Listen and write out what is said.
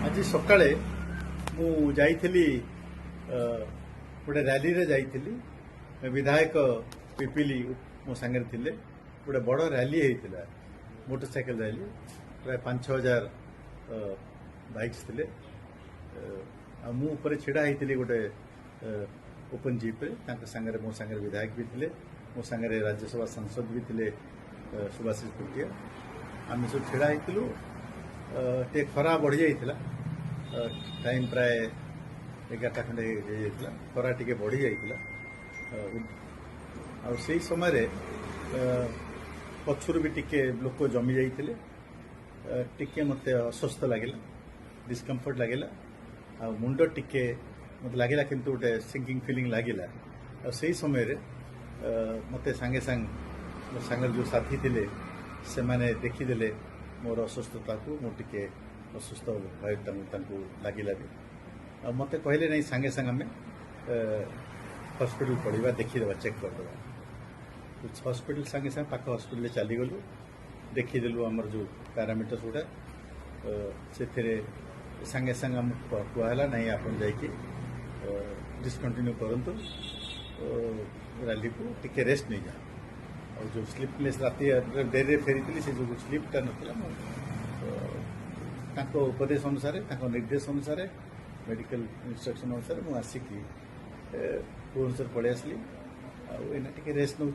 आज सकाळे मु जाइथिली गोटे रैली रे जाइथिली विधायक पिपिली मो सांगे थिले गोटे बड़ रैली होता मोटरसाइकिल रैली प्राय 5,000 बाइक्स थिले मु ऊपर छिड़ा होती गोटे ओपन जीप रे सांगे मो सांगे विधायक भी थिले मो सांगे राज्यसभा सांसद भी थिले सुभाषिष कुटिया आम सब छिड़ा होइतिलु टे खरा बढ़ी जाइथिला टाइम प्राय 11टा खंडे जाइथिला खरा टिके बढ़ी जाइथिला आ सेही समय रे पछुर भी टिके लोक जमी जाइथिले टिके मते अस्वस्थ लागिला डिस्कम्फर्ट लागिला आ मुंड टिके मते लागिला किंतु गोटे सिंकिंग फीलिंग लागिला आ सेही समय रे मते सांगे सांगे जो साथी थिले से माने देखिदेले मोर अस्वस्थता को मो टिके अस्वस्थ भाई लगिला भी मत कहले नहीं सांगे सांगे आम हॉस्पिटल पड़ा देखीदे चेक करदे हॉस्पिटल सांगे सांगे पाख हॉस्पिटल चलीगलु देखीदेलु आमर जो पैरामीटर्स गुड़ा से सांगे सांगे आम कहला नहीं आप डिस्कंटिन्यू करंतु रैली को टिके रेस्ट नहीं जा और जो स्लीपलेस राति डेरी फेरी से जो स्लीपटा ना उपदेश अनुसार निर्देश अनुसार मेडिकल इंस्ट्रक्शन अनुसार मुझे आसिक भुवनेश्वर पलि आसली आना टे रेस्ट नौ।